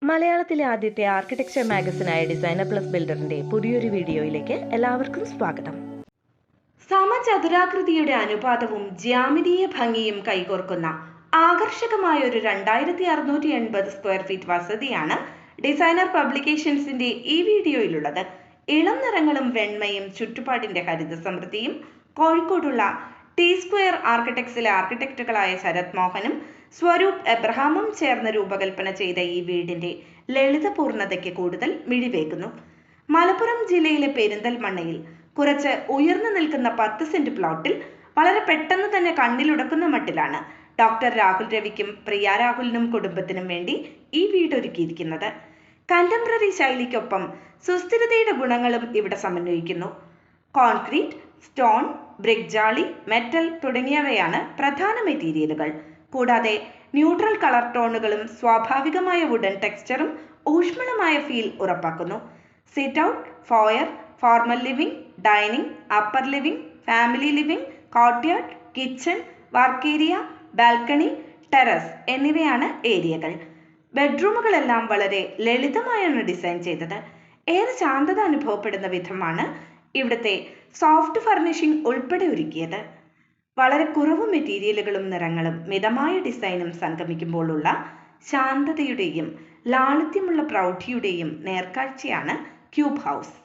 മലയാളത്തിലെ ആദ്യത്തെ architecture മാഗസിനായ designer plus ബിൽഡറിന്റെ പുതിയൊരു വീഡിയോയിലേക്ക് എല്ലാവർക്കും സ്വാഗതം. സമചതുരാകൃതിയുടെ അനുപാതവും ജ്യാമിതീയ ഭംഗിയും കൈകോർക്കുന്ന ആകർഷകമായ ഒരു 2680 സ്ക്വയർ ഫീറ്റ് വസതിയാണ് ഡിസൈനർ പബ്ലിക്കേഷൻസിന്റെ ഈ വീഡിയോയിലുള്ളത്. ഇളം നിറങ്ങളും വെണ്മയും ചുറ്റുപാടിന്റെ ഹരിത സമൃദ്ധിയും കോഴിക്കോടുള്ള ടി സ്ക്വയർ ആർക്കിടെക്ട്സിലെ ആർക്കിടെക്റ്റുകളായ ശരത് മോഹനും സ്വരൂപ് എബ്രഹാമും ചേർന്ന് രൂപകൽപ്പന ചെയ്ത ഈ വീടിന്റെ ലളിതപൂർണതയ്ക്ക് കൂടുതൽ മിഴിവേകുന്നു. മലപ്പുറം ജില്ലയിലെ പെരിന്തൽമണ്ണയിൽ കുറച്ച് ഉയർന്നു നിൽക്കുന്ന 10 സെന്റ് പ്ലോട്ടിൽ വളരെ പെട്ടെന്ന് തന്നെ കണ്ണിലുടക്കുന്ന മട്ടിലാണ് ഡോക്ടർ രാഹുൽ രവിക്കും പ്രിയ രാഹുലിനും കുടുംബത്തിനും വേണ്ടി ഈ വീട് ഒരുക്കിയിരിക്കുന്നത്. കണ്ടംപററി ശൈലിക്കൊപ്പം സുസ്ഥിരതയുടെ ഗുണങ്ങളും ഇവിടെ സമന്വയിക്കുന്നു. കോൺക്രീറ്റ്, സ്റ്റോൺ, ബ്രിക് ജാളി, മെറ്റൽ തുടങ്ങിയവയാണ് പ്രധാന മെറ്റീരിയലുകൾ. കൂടാതെ ന്യൂട്രൽ കളർ ടോണുകളും സ്വാഭാവികമായ വുഡൻ ടെക്സ്ചറും ഊഷ്മളമായ ഫീൽ ഉറപ്പാക്കുന്നു. Sit out, foyer, formal living, dining, upper living, family living, courtyard, kitchen, work area, balcony, terrace എന്നിവയാണ് ഏരിയകൾ. ബെഡ്റൂമുകളെല്ലാം വളരെ ലളിതമായാണ് ഡിസൈൻ ചെയ്തത്. ഏറെ ശാന്തത അനുഭവപ്പെടുന്ന വിധമാണ് ഇവിടുത്തെ സോഫ്റ്റ് ഫർണിഷിംഗ് ഉൾപ്പെടെ ഒരുക്കിയത്. വളരെ കുറവ് മെറ്റീരിയലുകളും നിറങ്ങളും മിതമായ ഡിസൈനും സംഗമിക്കുമ്പോഴുള്ള ശാന്തതയുടെയും ലാളിത്യമുള്ള പ്രൗഢിയുടെയും നേർക്കാഴ്ചയാണ് ക്യൂബ് ഹൗസ്.